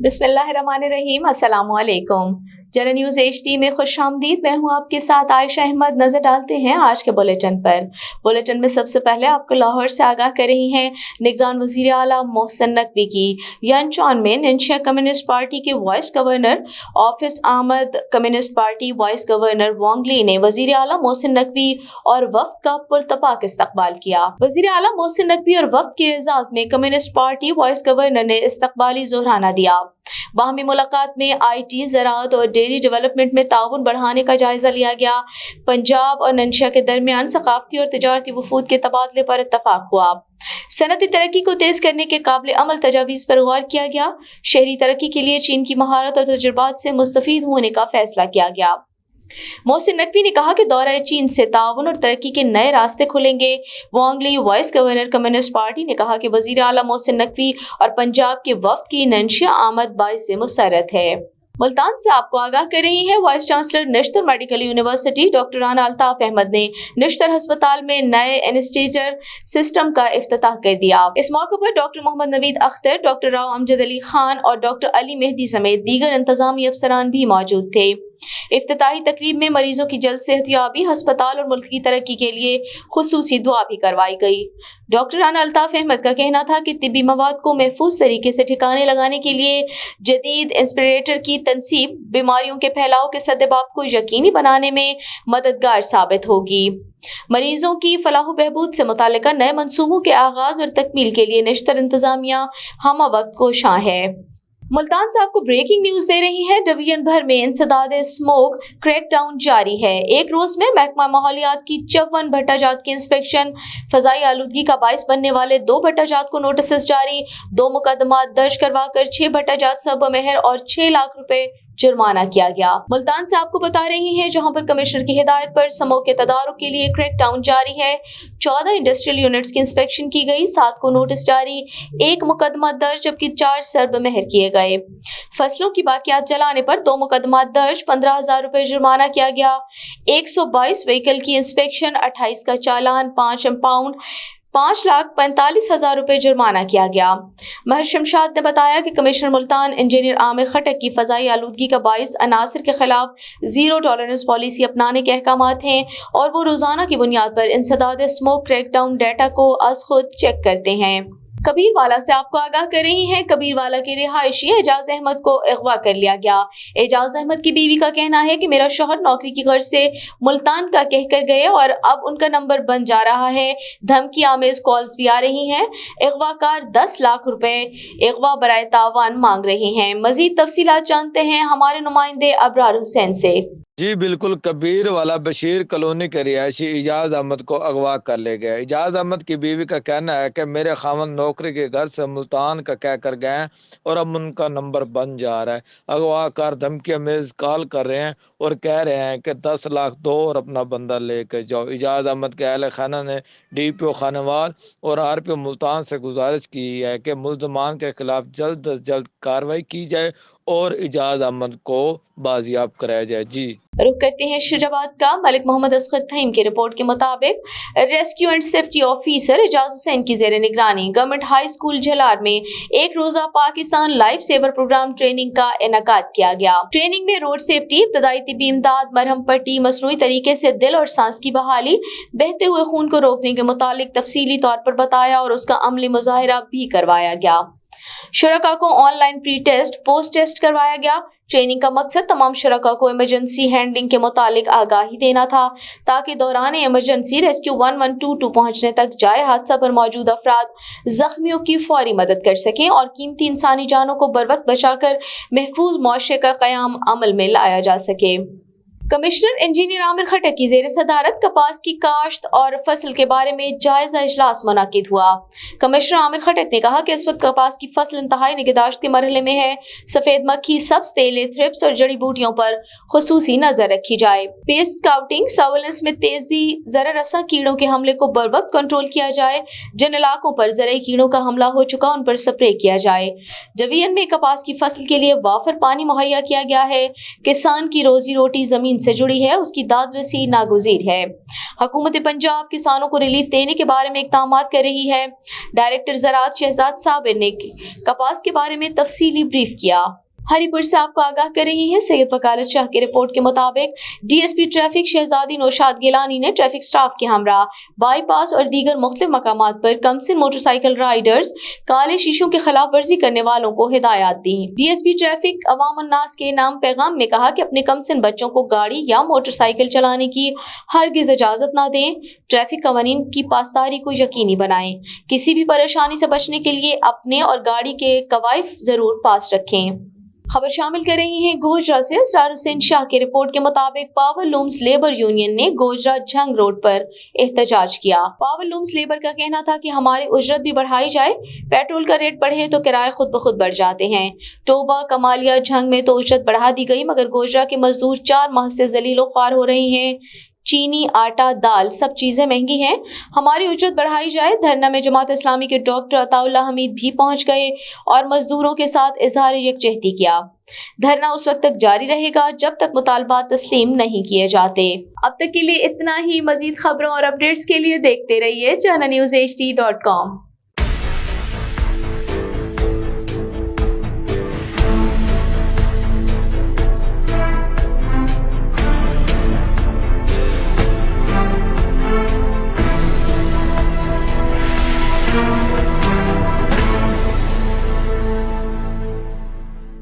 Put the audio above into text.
बिस्मिल्लाहिर्रहमानिर्रहीम, अस्सलाम वालेकुम। जनरल न्यूज HD में खुश आमदीद। मैं हूँ आपके साथ आयशा अहमद। नजर डालते हैं आज के बुलेटिन पर। बुलेटिन में सबसे पहले आपको लाहौर से आगाह कर रही हैं निगरान वजीर आला मोहसिन नकवी की। यनचौन में निंशिया कम्युनिस्ट पार्टी के वाइस गवर्नर ऑफिस आमद कम्युनिस्ट पार्टी वाइस गवर्नर वांगली ने वजीर आला मोहसिन नकवी और वफ्द का पुरतपाक इस्तकबाल किया। वजीर आला मोहसिन नकवी और वफ्द के एजाज में कम्युनिस्ट पार्टी वाइस गवर्नर ने इस्तकबाली जोहराना दिया। बाहमी मुलाकात में IT, ज़राअत और डेयरी डेवलपमेंट में ताउन बढ़ाने का जायजा लिया गया। पंजाब और नंशिया के दरमियान सकाफती और तिजारती वफूद के तबादले पर इत्तफाक हुआ। सनती तरक्की को तेज करने के काबिल अमल तजावीज़ पर गौर किया गया। शहरी तरक्की के लिए चीन की महारत और तजुर्बात से मुस्तफीद होने का फैसला किया गया। मोहसिन नकवी ने कहा कि दौरा चीन से ताउन और तरक्की के नए रास्ते खुलेंगे। वांगली वाइस गवर्नर कम्युनिस्ट पार्टी ने कहा कि वजीर आला मोहसिन नकवी और पंजाब के वफ्द की नंशिया आमद बाइस से मुसर्रत है। मुल्तान से आपको आगाह कर रही है vice chancellor Nishtar medical university doctor Rana Altaf Ahmed ने निश्तर अस्पताल में नए एनेस्थीसिया सिस्टम का इफ्तिताह कर दिया। इस मौके पर डॉक्टर मोहम्मद नवीद अख्तर, डॉक्टर राव अमजद अली खान और डॉक्टर अली मेहदी समेत दीगर इंतजामी अफसरान भी मौजूद थे। इफ्तिताही तकरीब में मरीजों की जल्द सेहतयाबी, अस्पताल और मुल्क की तरक्की के लिए खुसूसी दुआ भी करवाई गई। डॉक्टर राना अल्ताफ अहमद का कहना था कि तिब्बी मवाद को महफूज तरीके से ठिकाने लगाने के लिए जदीद इंस्पिरेटर की तनसीब बीमारियों के फैलाव के सद्देबाब को यकीनी बनाने में मददगार साबित होगी। मरीजों की फलाह बहबूद से मुताल्लिका नए मंसूबों के आगाज और तकमील के लिए निश्तर इंतजामिया हम वक्त कोशां है। मुल्तान से आपको ब्रेकिंग न्यूज दे रही है। डिवीजन भर में इंसदाद स्मोक क्रैकडाउन जारी है। एक रोज में महकमा माहौलियात की 54 भट्टाजात की इंस्पेक्शन, फजाई आलूदगी का बाइस बनने वाले 2 भट्टाजात को नोटिस जारी, 2 मुकदमा दर्ज करवाकर 6 भट्टाजात सब मेहर और 6 लाख रुपए जुर्माना किया गया। मुल्तान से आपको बता रही हैं जहां पर कमिश्नर की हिदायत पर स्मोक के तदारुक के लिए क्रैकडाउन जारी है। 14 इंडस्ट्रियल यूनिट्स की इंस्पेक्शन की गई, 7 को नोटिस जारी, 1 मुकदमा दर्ज जबकि 4 सर्ब मेहर किए गए। फसलों की बाकियात जलाने पर 2 मुकदमा दर्ज, 15,000 रुपए जुर्माना किया गया। 122 व्हीकल की इंस्पेक्शन, 28 का चालान, 5 इम्पाउंड, 5,45,000 रुपए जुर्माना किया गया। महर शमशाद ने बताया कि कमिश्नर मुल्तान इंजीनियर आमिर खटक की फजाई आलूदगी का बाइस अनासर के खिलाफ जीरो टॉलरेंस पॉलिसी अपनाने के अहकामात हैं और वो रोजाना की बुनियाद पर इंसदाद स्मोक क्रैकडाउन डाटा को अज खुद चेक करते हैं। कबीरवाला से आपको आगाह कर रही हैं कबीरवाला के रिहायशी एजाज अहमद को अगवा कर लिया गया। एजाज अहमद की बीवी का कहना है कि मेरा शौहर नौकरी की गर्ज से मुल्तान का कहकर गए और अब उनका नंबर बन जा रहा है। धमकी आमेज कॉल्स भी आ रही हैं। अगवाकार 10 लाख रुपए अगवा बराए तावान मांग रही हैं। मजीद तफसीलात जानते हैं हमारे नुमाइंदे अबरार हुसैन से। जी बिल्कुल, कबीर वाला बशीर कॉलोनी के रिहायशी एजाज अहमद को अगवा कर ले गया। एजाज अहमद की बीवी का कहना है कि मेरे खामन नौकरी के घर से मुल्तान का कह कर गए हैं और अब उनका नंबर बन जा रहा है। अगवाकार धमकी अमेज कॉल कर रहे हैं और कह रहे हैं कि 10 लाख दो और अपना बंदा लेकर जाओ। एजाज अहमद के अहल खाना ने DPO खानेवाल और RPO मुल्तान से गुजारिश की है कि मुल्ज़मान के खिलाफ जल्द अज जल्द कार्रवाई की जाए और एजाज अहमद को बाजियाब कराया जाए। जी रुख करते हैं शुजाबाद का। मलिक मोहम्मद असगर थईम की रिपोर्ट के मुताबिक rescue and safety officer Ejaz Hussain की जेर निगरानी गवर्नमेंट हाई स्कूल झलार में एक रोजा Pakistan life saver programme training का इनेकाद किया गया। ट्रेनिंग में रोड सेफ्टी, इब्तदाई तिब्बी इमदाद, मरहम पट्टी, मसनूई तरीके से दिल और सांस की बहाली, बहते हुए खून को रोकने के मुतालिक तफसीली तौर पर बताया और उसका अमली मुजाहिरा भी करवाया गया। शुरका को online pre test, post test करवाया गया। ट्रेनिंग का मकसद तमाम शुरका को इमरजेंसी हैंडलिंग के मुतालिक आगाही देना था ताकि दौरान इमरजेंसी रेस्क्यू 1122 पहुंचने तक जाए हादसा पर मौजूद अफराद जख्मियों की फौरी मदद कर सकें और कीमती इंसानी जानों को बरवक्त बचाकर महफूज मुआशरे का क़याम अमल में लाया जा सके। कमिश्नर इंजीनियर आमिर खटक की जेर सदारत कपास की काश्त और फसल के बारे में जायजा इजलास मुनाकिद हुआ। कमिश्नर आमिर खटक ने कहा कि इस वक्त कपास की फसल इंतहाई निगहदाश्त के मरहले में है। सफेद मक्खी, सब्ज तेले, थ्रिप्स और जड़ी बूटियों पर खुसूसी नजर रखी जाए। पेस्ट स्काउटिंग सर्वेलेंस में तेजी, ज़रा रसा कीड़ों के हमले को बर वक्त कंट्रोल किया जाए। जिन इलाकों पर ज़राई कीड़ों का हमला हो चुका उन पर स्प्रे किया जाए। डिवीजन में कपास की फसल के लिए वाफर पानी मुहैया किया गया है। किसान की रोजी रोटी जमीन से जुड़ी है उसकी दाद रसी नागुज़ीर है। हुकूमत पंजाब किसानों को रिलीफ देने के बारे में इक़दामात कर रही है। डायरेक्टर ज़राअत शहजाद साबिर ने कपास के बारे में तफसीली ब्रीफ किया। हरिपुर से आपको आगाह कर रही है सैयद वकालत शाह की रिपोर्ट के मुताबिक डीएसपी ट्रैफिक शहजादी नौशाद गिलानी ने ट्रैफिक स्टाफ के हमरा बाईपास और दीगर मुख्तलिफ मकामात पर कमसिन मोटरसाइकिल राइडर्स काले शीशों की खिलाफ वर्जी करने वालों को हिदायत दी। डीएसपी ट्रैफिक अवाम उन्नास के नाम पैगाम में कहा कि अपने कमसिन बच्चों को गाड़ी या मोटरसाइकिल चलाने की हरगिज इजाजत न दें। ट्रैफिक कवानीन की पासदारी को यकीनी बनाएं। किसी भी परेशानी से बचने के लिए अपने और गाड़ी के कवायद जरूर पास रखें। खबर शामिल कर रही हैं गोजरा से असरार हुसैन शाह की रिपोर्ट के मुताबिक पावर लूम्स लेबर यूनियन ने गोजरा झंग रोड पर एहतजाज किया। पावर लूम्स लेबर का कहना था कि हमारी उजरत भी बढ़ाई जाए, पेट्रोल का रेट बढ़े तो किराए खुद ब खुद बढ़ जाते हैं। टोबा कमालिया झंग में तो उजरत बढ़ा दी गई मगर गोजरा के मजदूर 4 माह से जलीलो ख्वार हो रहे हैं। चीनी, आटा, दाल सब चीजें महंगी हैं, हमारी उजरत बढ़ाई जाए। धरना में जमात इस्लामी के डॉक्टर अताउल्लाह हमीद भी पहुंच गए और मजदूरों के साथ इजहार यकजहती किया। धरना उस वक्त तक जारी रहेगा जब तक मुतालबात तस्लीम नहीं किए जाते। अब तक के लिए इतना ही। मजीद खबरों और अपडेट्स के लिए देखते रहिए channelnewshd.com।